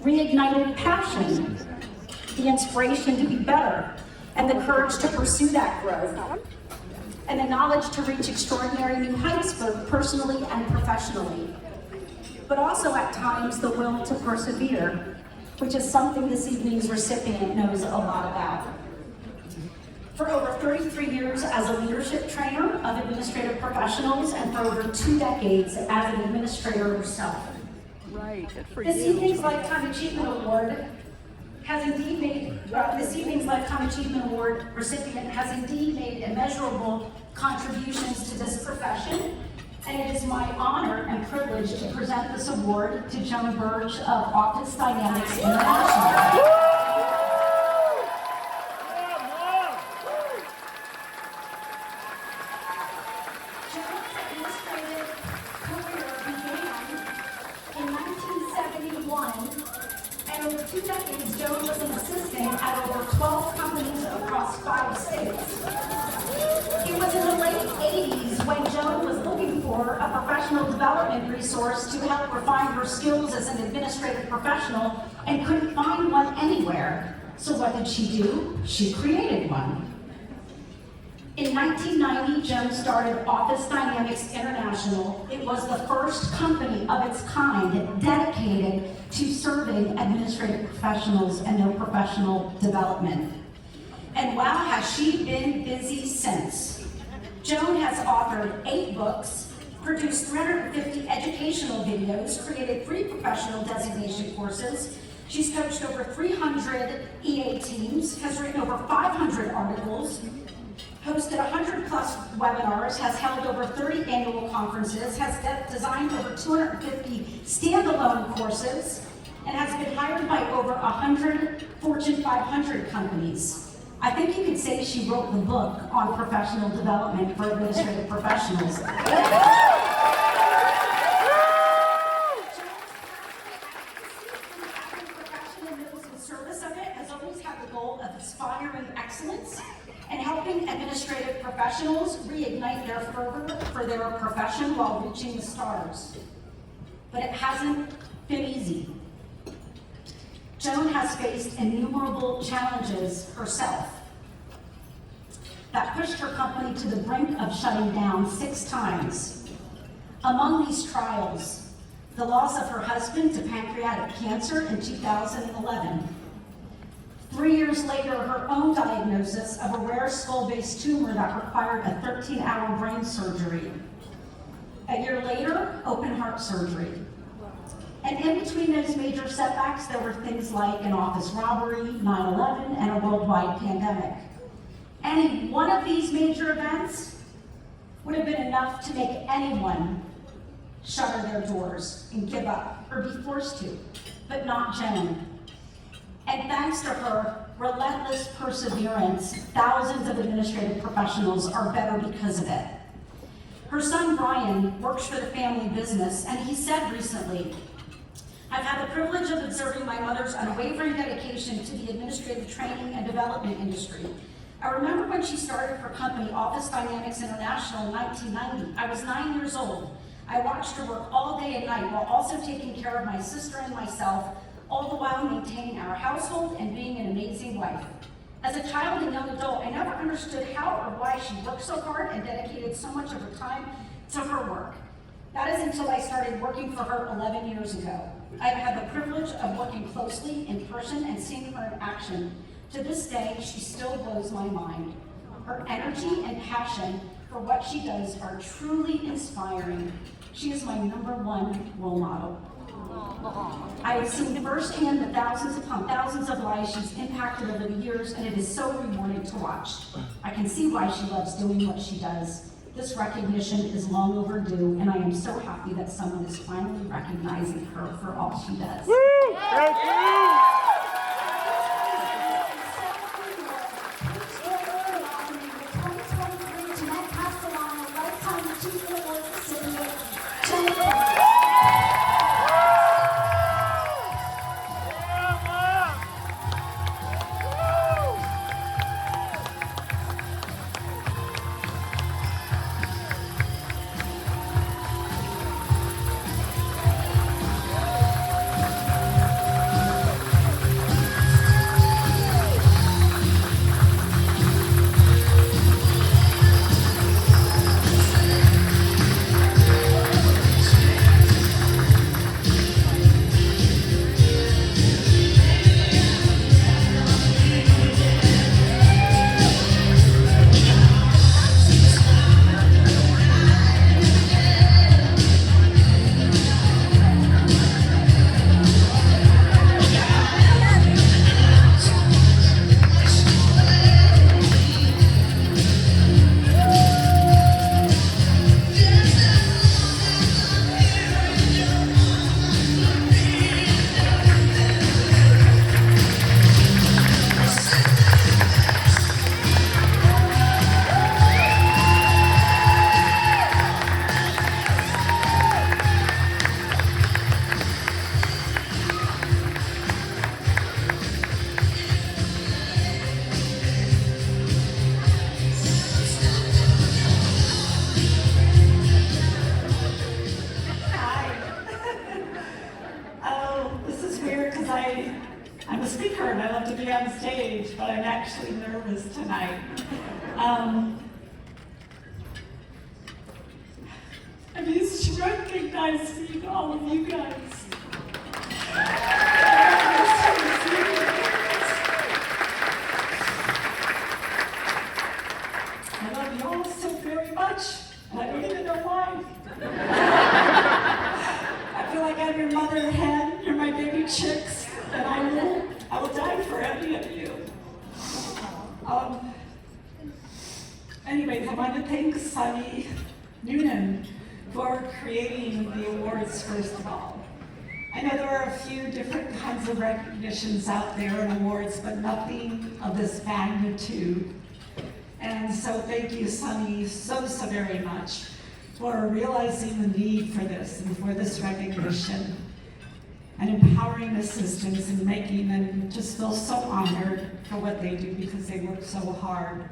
reignited passion, the inspiration to be better, and the courage to pursue that growth, and the knowledge to reach extraordinary new heights, both personally and professionally, but also at times the will to persevere, which is something this evening's recipient knows a lot about. For over 33 years as a leadership trainer of administrative professionals and for over 2 decades as an administrator herself. Right, good for This you. evening's Lifetime Achievement Award has indeed made, this evening's Lifetime Achievement Award recipient has indeed made immeasurable contributions to this profession, and it is my honor and privilege to present this award to Joan Burge of Office Dynamics International. Joan's administrative career began in 1971, and over 2 decades, Joan was an assistant at over 12 companies across 5 states. It was in the late 80s when Joan was looking for a professional development resource to help refine her skills as an administrative professional and couldn't find one anywhere. So what did she do? She created one. In 1990, Joan started Office Dynamics International. It was the first company of its kind dedicated to serving administrative professionals and their professional development. And wow, has she been busy since. Joan has authored 8 books, produced 350 educational videos, created 3 professional designation courses. She's coached over 300 EA teams, has written over 500 articles, hosted 100+ webinars, has held over 30 annual conferences, has designed over 250 standalone courses, and has been hired by over 100 Fortune 500 companies. I think you could say she wrote the book on professional development for administrative professionals. Service of it has always had the goal of inspiring excellence and helping administrative professionals reignite their fervor for their profession while reaching the stars. But it hasn't been easy. Joan has faced innumerable challenges herself that pushed her company to the brink of shutting down 6 times. Among these trials, the loss of her husband to pancreatic cancer in 2011. 3 years later, her own diagnosis of a rare skull-based tumor that required a 13-hour brain surgery. A year later, open heart surgery. And in between those major setbacks, there were things like an office robbery, 9/11, and a worldwide pandemic. Any one of these major events would have been enough to make anyone shutter their doors and give up, or be forced to, but not Joan. And thanks to her relentless perseverance, thousands of administrative professionals are better because of it. Her son Brian works for the family business, and he said recently, "I've had the privilege of observing my mother's unwavering dedication to the administrative training and development industry. I remember when she started her company, Office Dynamics International, in 1990. I was 9 years old. I watched her work all day and night while also taking care of my sister and myself, all the while maintaining our household and being an amazing wife. As a child and young adult, I never understood how or why she worked so hard and dedicated so much of her time to her work. That is until I started working for her 11 years ago. I've had the privilege of working closely in person and seeing her in action. To this day, she still blows my mind. Her energy and passion for what she does are truly inspiring. She is my #1 role model. I have seen firsthand the thousands upon thousands of lives she's impacted over the years, and it is so rewarding to watch. I can see why she loves doing what she does. This recognition is long overdue, and I am so happy that someone is finally recognizing her for all she does." Woo! Thank you! I'm a speaker and I love to be on stage, but I'm actually nervous tonight. I just recognize all of you guys. I love you all so very much, and I don't even know why. I feel like I'm your mother hen, you're my baby chicks, and I will die for any of you. Anyways, I want to thank Sunny Noonan for creating the awards, first of all. I know there are a few different kinds of recognitions out there and awards, but nothing of this magnitude. And so thank you, Sunny, so very much for realizing the need for this and for this recognition and empowering assistants and making them just feel so honored for what they do because they work so hard.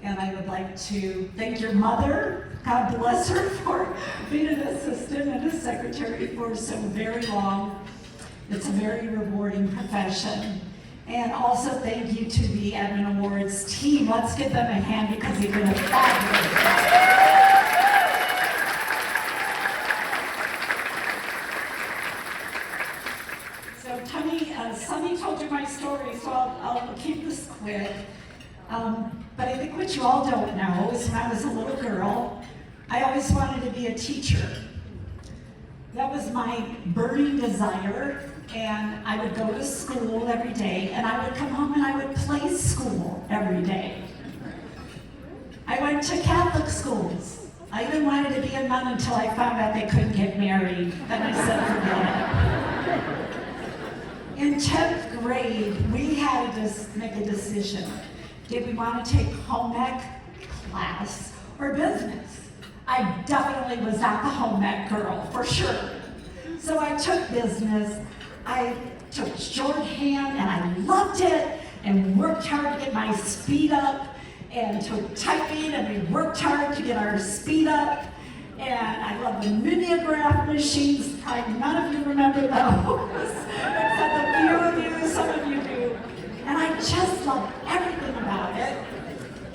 And I would like to thank your mother, God bless her, for being an assistant and a secretary for so very long. It's a very rewarding profession. And also thank you to the Admin Awards team. Let's give them a hand because they've been a fabulous job. So Sunny told you my story, so I'll keep this quick. But I think what you all don't know is when I was a little girl, I always wanted to be a teacher. That was my burning desire, and I would go to school every day, and I would come home and I would play school every day. I went to Catholic schools. I even wanted to be a nun until I found out they couldn't get married. Then I said, forget it. In 10th grade, we had to just make a decision. Did we want to take home ec class or business? I definitely was not the home ec girl, for sure. So I took business. I took shorthand and I loved it and worked hard to get my speed up, and took typing and we worked hard to get our speed up. And I love the mimeograph machines. Probably none of you remember those, except a few of you, some of you do. And I just loved everything about it.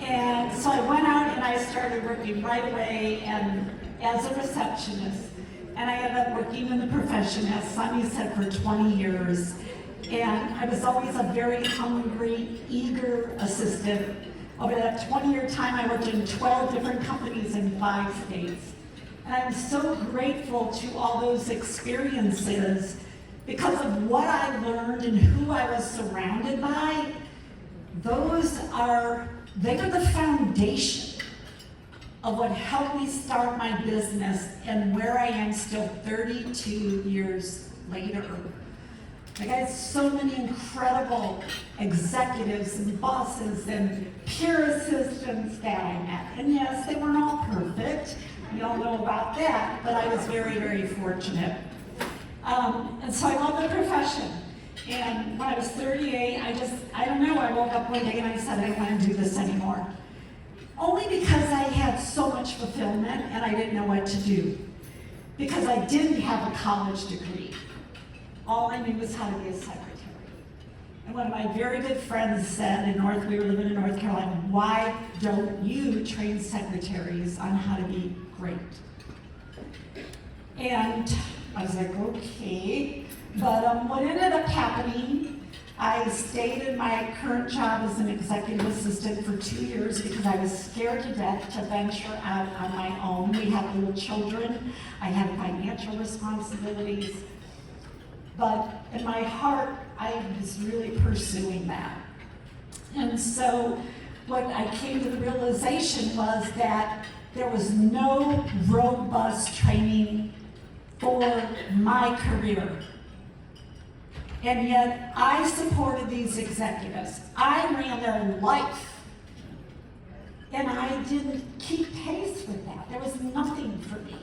And so I went out and I started working right away and as a receptionist. And I ended up working in the profession, as Sunny said, for 20 years. And I was always a very hungry, eager assistant. Over that 20-year time, I worked in 12 different companies in 5 states. And I'm so grateful to all those experiences because of what I learned and who I was surrounded by. They were the foundation of what helped me start my business and where I am still 32 years later. I got so many incredible executives and bosses and peer assistants that I met. And yes, they weren't all perfect. We all know about that, but I was very, very fortunate. And so I love the profession. And when I was 38, I don't know, I woke up one day and I said, I don't want to do this anymore. Only because I had so much fulfillment and I didn't know what to do. Because I didn't have a college degree. All I knew was how to be a secretary. And one of my very good friends said we were living in North Carolina, why don't you train secretaries on how to be great? And I was like, okay. But what ended up happening, I stayed in my current job as an executive assistant for 2 years because I was scared to death to venture out on my own. We had little children. I had financial responsibilities. But in my heart, I was really pursuing that. And so what I came to the realization was that there was no robust training for my career. And yet I supported these executives. I ran their life. And I didn't keep pace with that. There was nothing for me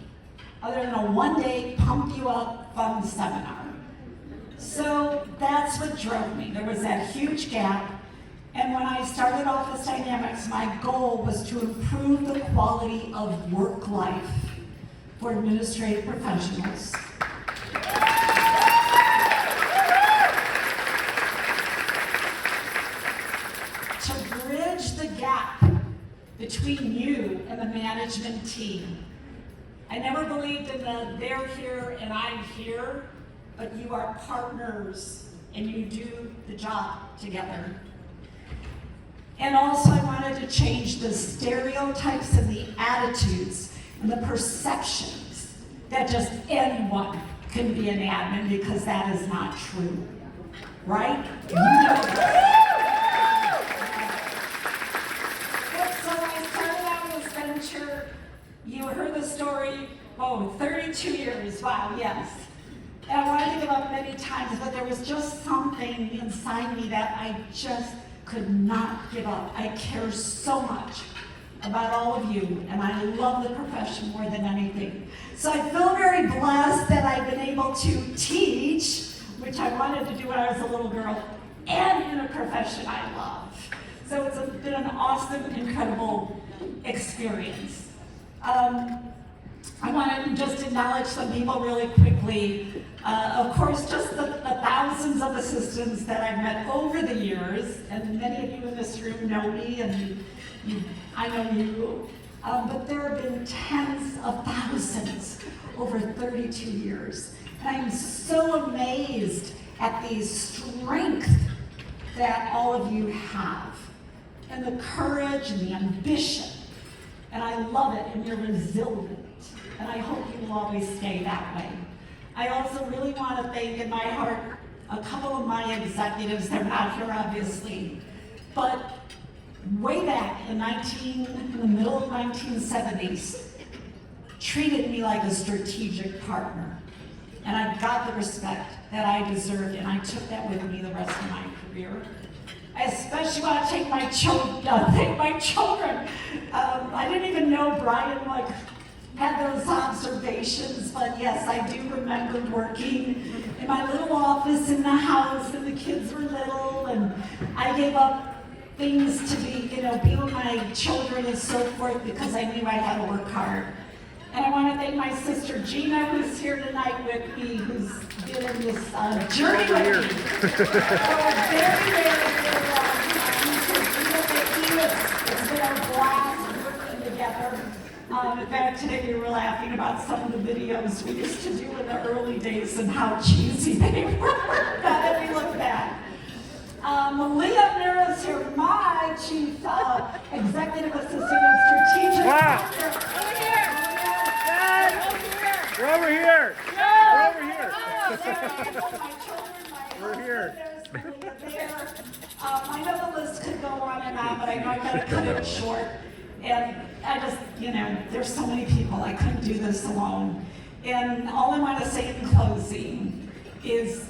other than a one-day pump you up fun seminar. So that's what drove me. There was that huge gap. And when I started Office Dynamics, my goal was to improve the quality of work life for administrative professionals. profession team. I never believed in the they're here and I'm here, but you are partners and you do the job together. And also I wanted to change the stereotypes and the attitudes and the perceptions that just anyone can be an admin, because that is not true, right? You know that. So I started out in this venture. You heard the story, 32 years, wow, yes. And I wanted to give up many times, but there was just something inside me that I just could not give up. I care so much about all of you, and I love the profession more than anything. So I feel very blessed that I've been able to teach, which I wanted to do when I was a little girl, and in a profession I love. So it's been an awesome, incredible experience. I want to just acknowledge some people really quickly. Of course, just the thousands of assistants that I've met over the years, and many of you in this room know me, and I know you. But there have been tens of thousands over 32 years. And I'm so amazed at the strength that all of you have, and the courage and the ambition. And I love it, and you're resilient. And I hope you will always stay that way. I also really want to thank in my heart a couple of my executives. They're not here, obviously. But way back in the middle of 1970s, treated me like a strategic partner. And I got the respect that I deserved, and I took that with me the rest of my career. I especially want to thank my children. I didn't even know Brian had those observations, but yes, I do remember working in my little office in the house, and the kids were little, and I gave up things to be with my children and so forth, because I knew I had to work hard. And I want to thank my sister Gina, who's here tonight with me, who's been in this journey with me for a very, very long time. So Gina, thank you. It's been a blast working together. In fact, today we were laughing about some of the videos we used to do in the early days and how cheesy they were. Now that we look back. Leah Mira's here, my chief executive assistant and strategic. Wow. We're over here. We're over here. We're here. I know the list could go on and on, but I know I gotta cut it short. And I just, there's so many people, I couldn't do this alone. And all I want to say in closing is,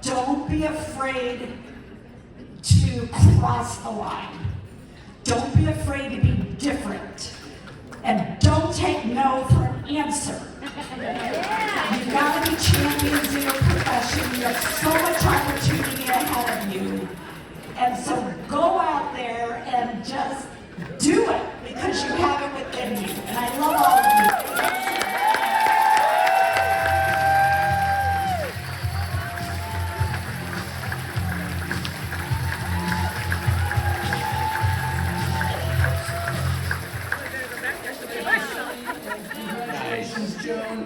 don't be afraid to cross the line. Don't be afraid to be different. And don't take no for an answer. You've got to be champions in your profession. You have so much opportunity ahead of you. And so go out there and just do it, because you have it within you. And I love all